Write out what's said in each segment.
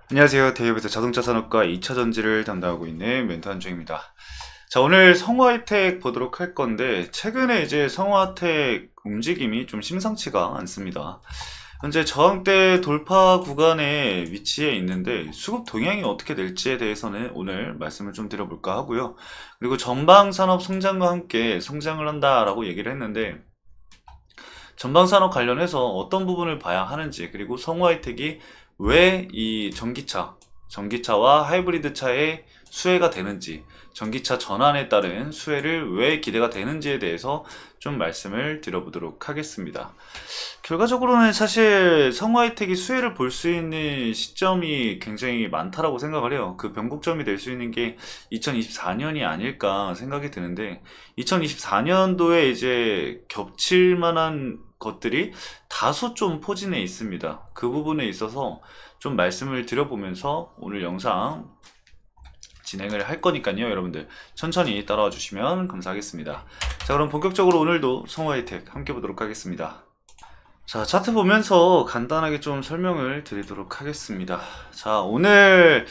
안녕하세요. 대기업에서 자동차 산업과 2차 전지를 담당하고 있는 멘토 한주입니다. 자, 오늘 성화이텍 보도록 할 건데, 최근에 이제 성화텍 움직임이 좀 심상치가 않습니다. 현재 저항대 돌파 구간에 위치해 있는데, 수급 동향이 어떻게 될지에 대해서는 오늘 말씀을 좀 드려볼까 하고요. 그리고 전방 산업 성장과 함께 성장을 한다라고 얘기를 했는데, 전방 산업 관련해서 어떤 부분을 봐야 하는지, 그리고 성화이텍이 왜 이 전기차와 하이브리드 차의 수혜가 되는지, 전기차 전환에 따른 수혜를 왜 기대가 되는지에 대해서 좀 말씀을 드려보도록 하겠습니다. 결과적으로는 사실 성화이텍이 수혜를 볼 수 있는 시점이 굉장히 많다라고 생각을 해요. 그 변곡점이 될 수 있는 게 2024년이 아닐까 생각이 드는데, 2024년도에 이제 겹칠 만한 것들이 다소 좀 포진해 있습니다. 그 부분에 있어서 좀 말씀을 드려보면서 오늘 영상 진행을 할 거니까요. 여러분들 천천히 따라와 주시면 감사하겠습니다. 자, 그럼 본격적으로 오늘도 성화이텍 함께 보도록 하겠습니다. 자, 차트 보면서 간단하게 좀 설명을 드리도록 하겠습니다. 자, 오늘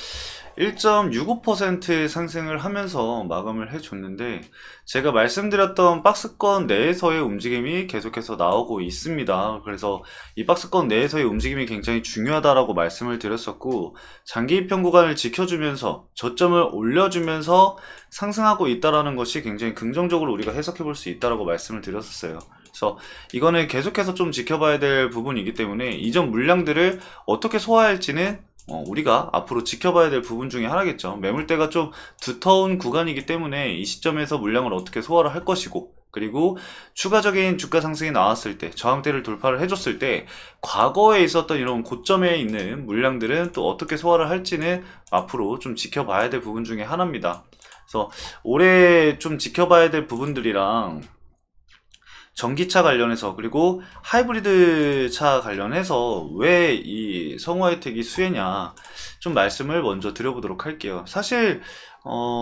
1.65% 상승을 하면서 마감을 해줬는데, 제가 말씀드렸던 박스권 내에서의 움직임이 계속해서 나오고 있습니다. 그래서 이 박스권 내에서의 움직임이 굉장히 중요하다라고 말씀을 드렸었고, 장기 입형 구간을 지켜주면서 저점을 올려주면서 상승하고 있다라는 것이 굉장히 긍정적으로 우리가 해석해 볼 수 있다라고 말씀을 드렸었어요. 그래서 이거는 계속해서 좀 지켜봐야 될 부분이기 때문에 이전 물량들을 어떻게 소화할지는 우리가 앞으로 지켜봐야 될 부분 중에 하나겠죠. 매물대가 좀 두터운 구간이기 때문에 이 시점에서 물량을 어떻게 소화를 할 것이고, 그리고 추가적인 주가 상승이 나왔을 때, 저항대를 돌파를 해줬을 때 과거에 있었던 이런 고점에 있는 물량들은 또 어떻게 소화를 할지는 앞으로 좀 지켜봐야 될 부분 중에 하나입니다. 그래서 올해 좀 지켜봐야 될 부분들이랑 전기차 관련해서, 그리고 하이브리드 차 관련해서 왜 이 성화이텍이 수혜냐 좀 말씀을 먼저 드려보도록 할게요. 사실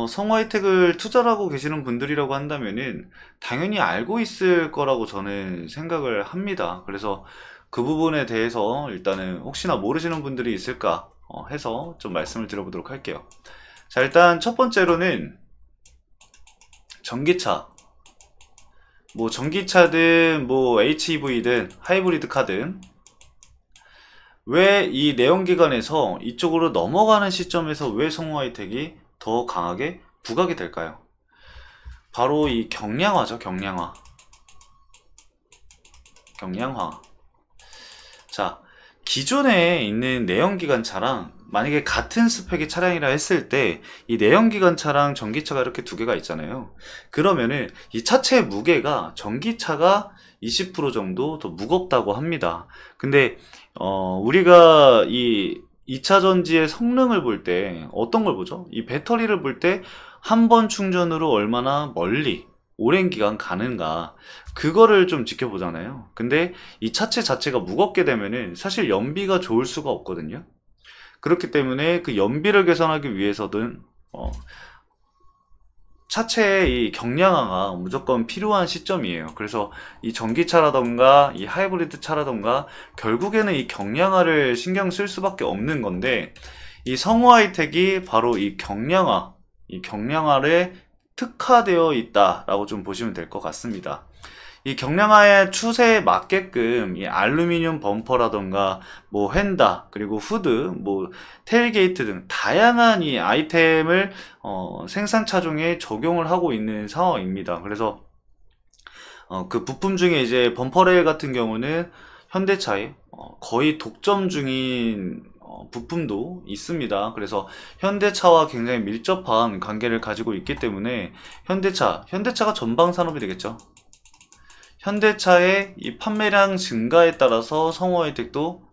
성화이텍을 투자를 하고 계시는 분들이라고 한다면은 당연히 알고 있을 거라고 저는 생각을 합니다. 그래서 그 부분에 대해서 일단은 혹시나 모르시는 분들이 있을까 해서 좀 말씀을 드려보도록 할게요. 자, 일단 첫 번째로는 전기차, 뭐 전기차든 뭐 HEV든 하이브리드 카든 왜 이 내연기관에서 이쪽으로 넘어가는 시점에서 왜 성우하이텍이 더 강하게 부각이 될까요? 바로 이 경량화죠. 경량화. 자, 기존에 있는 내연기관 차랑 만약에 같은 스펙의 차량이라 했을 때 이 내연기관 차랑 전기차가 이렇게 두 개가 있잖아요. 그러면은 이 차체의 무게가 전기차가 20% 정도 더 무겁다고 합니다. 근데 우리가 이 2차 전지의 성능을 볼 때 어떤 걸 보죠? 이 배터리를 볼 때 한 번 충전으로 얼마나 멀리 오랜 기간 가는가, 그거를 좀 지켜보잖아요. 근데 이 차체 자체가 무겁게 되면은 사실 연비가 좋을 수가 없거든요. 그렇기 때문에 그 연비를 개선하기 위해서든 차체의 이 경량화가 무조건 필요한 시점이에요. 그래서 이 전기차라던가 이 하이브리드 차라던가 결국에는 이 경량화를 신경 쓸 수밖에 없는 건데, 이 성우하이텍이 바로 이 경량화를 특화되어 있다라고 좀 보시면 될 것 같습니다. 이 경량화의 추세에 맞게끔 이 알루미늄 범퍼라던가 뭐 휀다, 그리고 후드, 뭐 테일게이트 등 다양한 이 아이템을 생산 차종에 적용을 하고 있는 상황입니다. 그래서 그 부품 중에 이제 범퍼레일 같은 경우는 현대차의 거의 독점 중인 부품도 있습니다. 그래서 현대차와 굉장히 밀접한 관계를 가지고 있기 때문에 현대차가 전방 산업이 되겠죠. 현대차의 이 판매량 증가에 따라서 성우하이텍도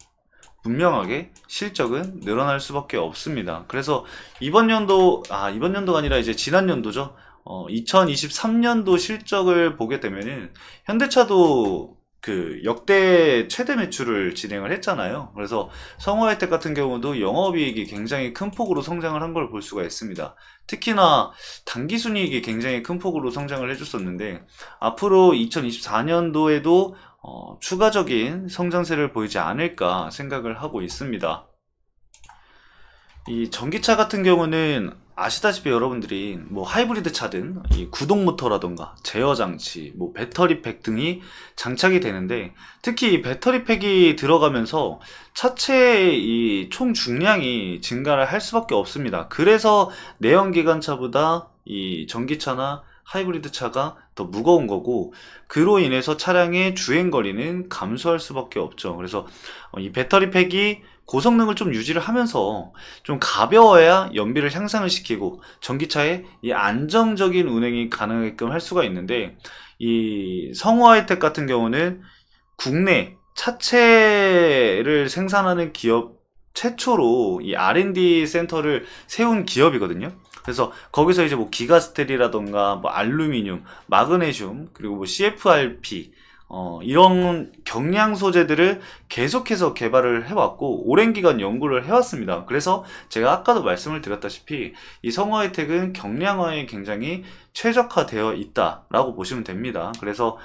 분명하게 실적은 늘어날 수밖에 없습니다. 그래서 이번 연도가 아니라 이제 지난 연도죠. 2023년도 실적을 보게 되면은 현대차도 그 역대 최대 매출을 진행을 했잖아요. 그래서 성우하이텍 같은 경우도 영업이익이 굉장히 큰 폭으로 성장을 한 걸 볼 수가 있습니다. 특히나 당기순이익이 굉장히 큰 폭으로 성장을 해줬었는데, 앞으로 2024년도에도 추가적인 성장세를 보이지 않을까 생각을 하고 있습니다. 이 전기차 같은 경우는 아시다시피 여러분들이 뭐 하이브리드 차든 이 구동 모터라던가 제어 장치, 뭐 배터리 팩 등이 장착이 되는데, 특히 이 배터리 팩이 들어가면서 차체의 이 총 중량이 증가를 할 수밖에 없습니다. 그래서 내연기관차보다 이 전기차나 하이브리드 차가 더 무거운 거고, 그로 인해서 차량의 주행거리는 감소할 수밖에 없죠. 그래서 이 배터리 팩이 고성능을 좀 유지를 하면서 좀 가벼워야 연비를 향상을 시키고 전기차의 이 안정적인 운행이 가능하게끔 할 수가 있는데, 이 성우 하이텍 같은 경우는 국내 차체를 생산하는 기업 최초로 이 R&D 센터를 세운 기업이거든요. 그래서 거기서 이제 뭐 기가스텔이라던가 뭐 알루미늄, 마그네슘, 그리고 뭐 CFRP, 이런 경량 소재들을 계속해서 개발을 해왔고 오랜 기간 연구를 해왔습니다. 그래서 제가 아까도 말씀을 드렸다시피 이 성우하이텍은 경량화에 굉장히 최적화되어 있다라고 보시면 됩니다. 그래서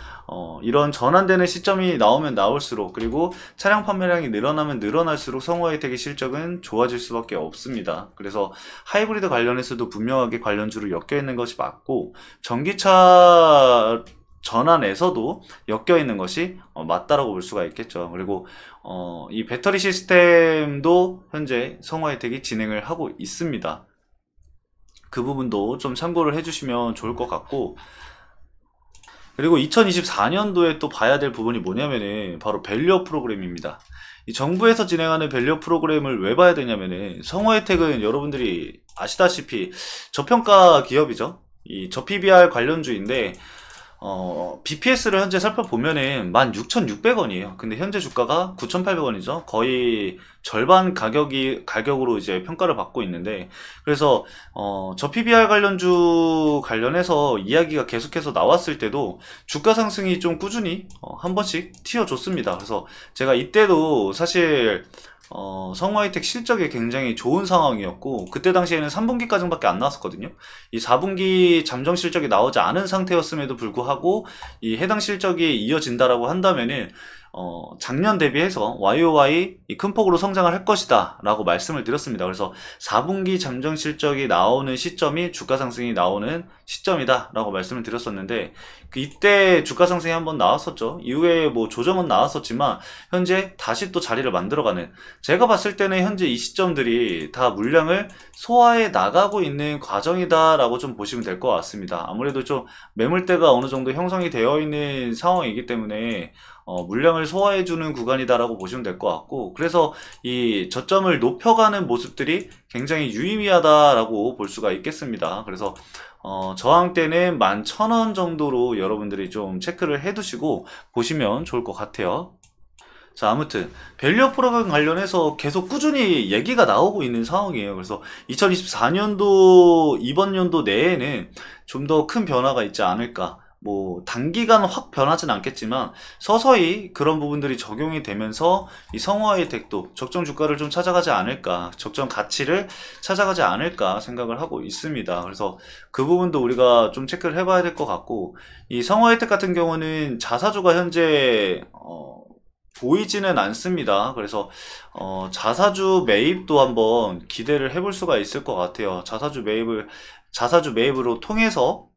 이런 전환되는 시점이 나오면 나올수록, 그리고 차량 판매량이 늘어나면 늘어날수록 성우하이텍의 실적은 좋아질 수밖에 없습니다. 그래서 하이브리드 관련해서도 분명하게 관련주로 엮여 있는 것이 맞고, 전기차 전환에서도 엮여 있는 것이 맞다라고 볼 수가 있겠죠. 그리고 이 배터리 시스템도 현재 성우하이텍이 진행을 하고 있습니다. 그 부분도 좀 참고를 해주시면 좋을 것 같고, 그리고 2024년도에 또 봐야 될 부분이 뭐냐면은 바로 밸류업 프로그램입니다. 이 정부에서 진행하는 밸류업 프로그램을 왜 봐야 되냐면은, 성우하이텍은 여러분들이 아시다시피 저평가 기업이죠. 이 저PBR 관련주인데, BPS를 현재 살펴보면은 16,600원이에요. 근데 현재 주가가 9,800원이죠. 거의 절반 가격으로 이제 평가를 받고 있는데, 그래서 저 PBR 관련주 관련해서 이야기가 계속해서 나왔을 때도 주가 상승이 좀 꾸준히 한 번씩 튀어줬습니다. 그래서 제가 이때도 사실 성우하이텍 실적이 굉장히 좋은 상황이었고, 그때 당시에는 3분기까지밖에 안 나왔었거든요. 이 4분기 잠정 실적이 나오지 않은 상태였음에도 불구하고 이 해당 실적이 이어진다라고 한다면은 작년 대비해서 YOY 큰 폭으로 성장을 할 것이다 라고 말씀을 드렸습니다. 그래서 4분기 잠정 실적이 나오는 시점이 주가 상승이 나오는 시점이다 라고 말씀을 드렸었는데, 이때 주가 상승이 한번 나왔었죠. 이후에 뭐 조정은 나왔었지만 현재 다시 또 자리를 만들어가는, 제가 봤을 때는 현재 이 시점들이 다 물량을 소화해 나가고 있는 과정이다 라고 좀 보시면 될 것 같습니다. 아무래도 좀 매물대가 어느 정도 형성이 되어 있는 상황이기 때문에 물량을 소화해주는 구간이다라고 보시면 될 것 같고, 그래서 이 저점을 높여가는 모습들이 굉장히 유의미하다라고 볼 수가 있겠습니다. 그래서 저항대는 11,000원 정도로 여러분들이 좀 체크를 해두시고 보시면 좋을 것 같아요. 자, 아무튼 밸류업 프로그램 관련해서 계속 꾸준히 얘기가 나오고 있는 상황이에요. 그래서 2024년도 이번 연도 내에는 좀 더 큰 변화가 있지 않을까. 뭐 단기간 확 변하진 않겠지만 서서히 그런 부분들이 적용이 되면서 이 성우하이텍도 적정 주가를 좀 찾아가지 않을까, 적정 가치를 찾아가지 않을까 생각을 하고 있습니다. 그래서 그 부분도 우리가 좀 체크를 해봐야 될 것 같고, 이 성우하이텍 같은 경우는 자사주가 현재 보이지는 않습니다. 그래서 자사주 매입도 한번 기대를 해볼 수가 있을 것 같아요. 자사주 매입으로 통해서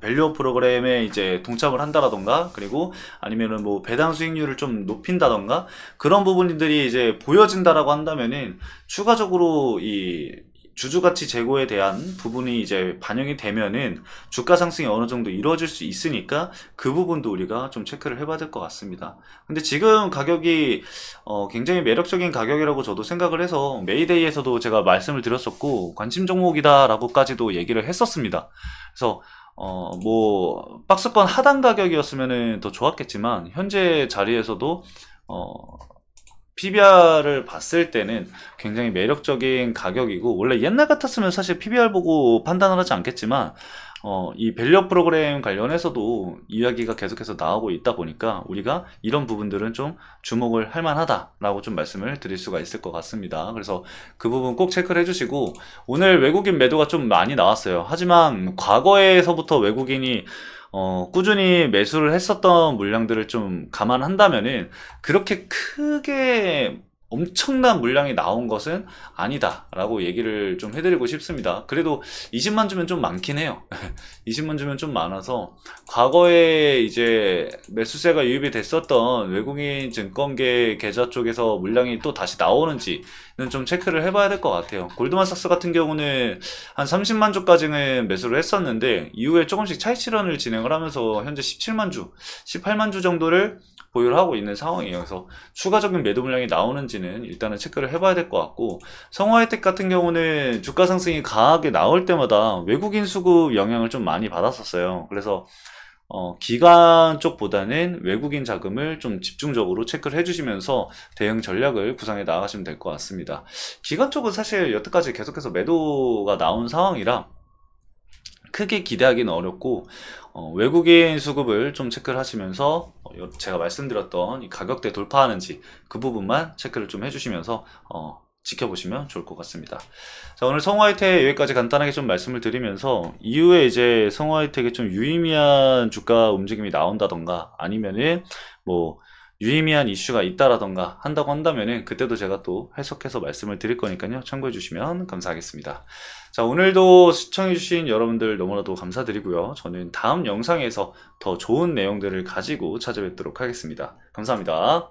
밸류업 프로그램에 이제 동참을 한다라던가, 그리고 아니면은 뭐 배당 수익률을 좀 높인다던가, 그런 부분들이 이제 보여진다라고 한다면은 추가적으로 이 주주가치 제고에 대한 부분이 이제 반영이 되면은 주가 상승이 어느 정도 이루어질 수 있으니까 그 부분도 우리가 좀 체크를 해봐야 될 것 같습니다. 근데 지금 가격이 굉장히 매력적인 가격이라고 저도 생각을 해서 메이데이에서도 제가 말씀을 드렸었고 관심 종목이다 라고까지도 얘기를 했었습니다. 그래서 뭐 박스권 하단 가격이었으면 더 좋았겠지만 현재 자리에서도 PBR을 봤을 때는 굉장히 매력적인 가격이고, 원래 옛날 같았으면 사실 PBR 보고 판단을 하지 않겠지만 이 밸류업 프로그램 관련해서도 이야기가 계속해서 나오고 있다 보니까 우리가 이런 부분들은 좀 주목을 할 만하다라고 좀 말씀을 드릴 수가 있을 것 같습니다. 그래서 그 부분 꼭 체크를 해주시고, 오늘 외국인 매도가 좀 많이 나왔어요. 하지만 과거에서부터 외국인이 꾸준히 매수를 했었던 물량들을 좀 감안한다면은 그렇게 크게 엄청난 물량이 나온 것은 아니다라고 얘기를 좀 해드리고 싶습니다. 그래도 20만 주면 좀 많긴 해요. 20만 주면 좀 많아서 과거에 이제 매수세가 유입이 됐었던 외국인 증권계 계좌 쪽에서 물량이 또 다시 나오는지는 좀 체크를 해봐야 될 것 같아요. 골드만삭스 같은 경우는 한 30만 주까지는 매수를 했었는데 이후에 조금씩 차익 실현을 진행을 하면서 현재 17만 주, 18만 주 정도를 보유를 하고 있는 상황이에요. 그래서 추가적인 매도 물량이 나오는지는 일단은 체크를 해봐야 될 것 같고, 성화혜택 같은 경우는 주가 상승이 강하게 나올 때마다 외국인 수급 영향을 좀 많이 받았었어요. 그래서 기관 쪽보다는 외국인 자금을 좀 집중적으로 체크를 해주시면서 대응 전략을 구상해 나가시면 될 것 같습니다. 기관 쪽은 사실 여태까지 계속해서 매도가 나온 상황이라 크게 기대하기는 어렵고, 외국인 수급을 좀 체크를 하시면서 제가 말씀드렸던 이 가격대 돌파하는지 그 부분만 체크를 좀 해주시면서 지켜보시면 좋을 것 같습니다. 자, 오늘 성화이텍 여기까지 간단하게 좀 말씀을 드리면서 이후에 이제 성화이텍에 좀 유의미한 주가 움직임이 나온다던가 아니면은 뭐 유의미한 이슈가 있다라던가 한다고 한다면은 그때도 제가 또 해석해서 말씀을 드릴 거니까요. 참고해 주시면 감사하겠습니다. 자, 오늘도 시청해 주신 여러분들 너무나도 감사드리고요. 저는 다음 영상에서 더 좋은 내용들을 가지고 찾아뵙도록 하겠습니다. 감사합니다.